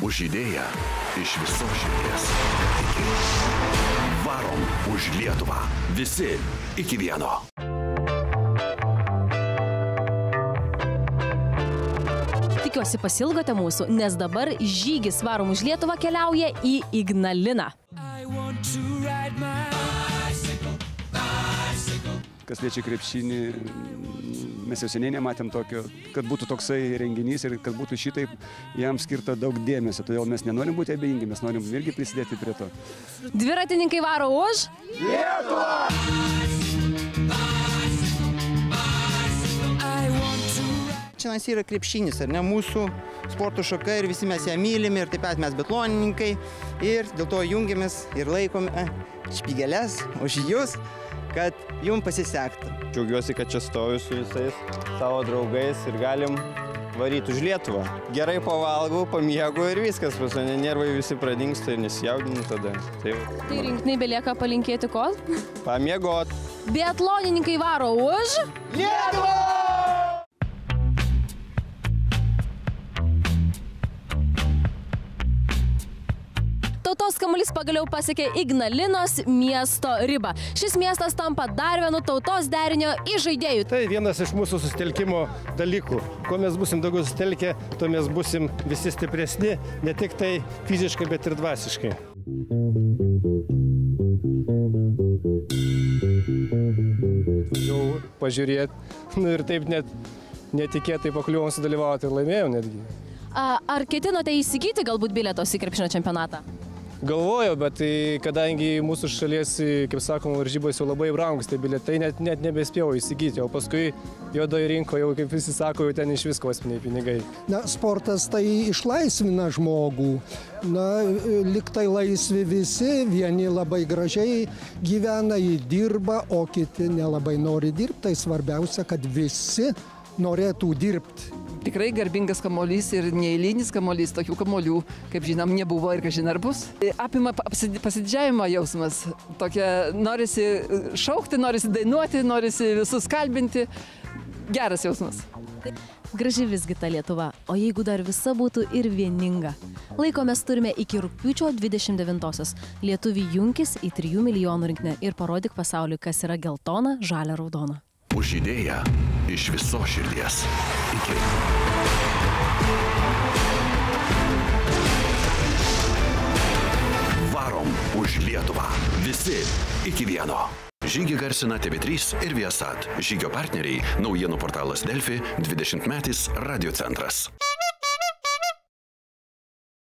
už idėją iš visos širdies. Varom už Lietuvą. Visi iki vieno. Tikiuosi pasilgote mūsų, nes dabar žygis Varom už Lietuvą keliauja į Ignaliną. Kas liečia krepšinį, mes jau seniai nematėm tokio, kad būtų toksai renginys ir kad būtų šitaip jam skirta daug dėmesio. Todėl mes nenorim būti abejingi, mes norim irgi prisidėti prie to. Dviratininkai varo už Lietuvą! Čia yra krepšinis, ar ne, mūsų sporto šaka ir visi mes ją mylime ir taip pat mes biatlonininkai ir dėl to jungiamės ir laikome špygeles už jūs, kad jums pasisektų. Džiaugiuosi, kad čia stoviu su visais savo draugais ir galim varyti už Lietuvą. Gerai pavalgau, pamiegu ir viskas, pas mane nervai visi pradingsta ir nesijaudinu tada. Tai rinktinai belieka palinkėti ko? Pamiegot. Biatlonininkai varo už Lietuvą! Tautos kamuolys pagaliau pasiekė Ignalinos miesto ribą. Šis miestas tampa dar vienu tautos derinio įžaidėjų. Tai vienas iš mūsų susitelkimo dalykų. Kuo mes busim daugiau susitelkę, tuo mes busim visi stipresni, ne tik tai fiziškai, bet ir dvasiškai. Jau pažiūrėti, ir taip net netikėtai pakliuvom sudalyvauti ir laimėjau netgi. Ar ketinote įsigyti galbūt bilietos į krepšinio čempionatą? Galvojau, bet kadangi mūsų šalies, kaip sakoma, varžybos jau labai brangus, tai bilietai net nebespėjau įsigyti, o paskui juodoje rinkoje, jau kaip visi sako, jau ten iš visko kosminiai pinigai. Na, sportas tai išlaisvina žmogų. Na, liktai laisvi visi, vieni labai gražiai gyvena, dirba, o kiti nelabai nori dirbti. Tai svarbiausia, kad visi norėtų dirbti. Tikrai garbingas kamuolys ir neeilinis kamuolys, tokių kamuolių, kaip žinom, nebuvo ir kažin ar bus. Apima pasididžiavimo jausmas. Tokia, norisi šaukti, norisi dainuoti, norisi visus kalbinti. Geras jausmas. Graži visgi ta Lietuva, o jeigu dar visa būtų ir vieninga. Laiko mes turime iki rugpjūčio 29-osios. Lietuviai junkis į 3 milijonų rinktinę ir parodyk pasauliui, kas yra geltona, žalia, raudona. Už idėją iš visos širdies. Iki. Varom už Lietuvą. Visi iki vieno. Žygį garsina TV3 ir Viasat. Žygio partneriai naujienų portalas Delfi, 20-metis Radio centras.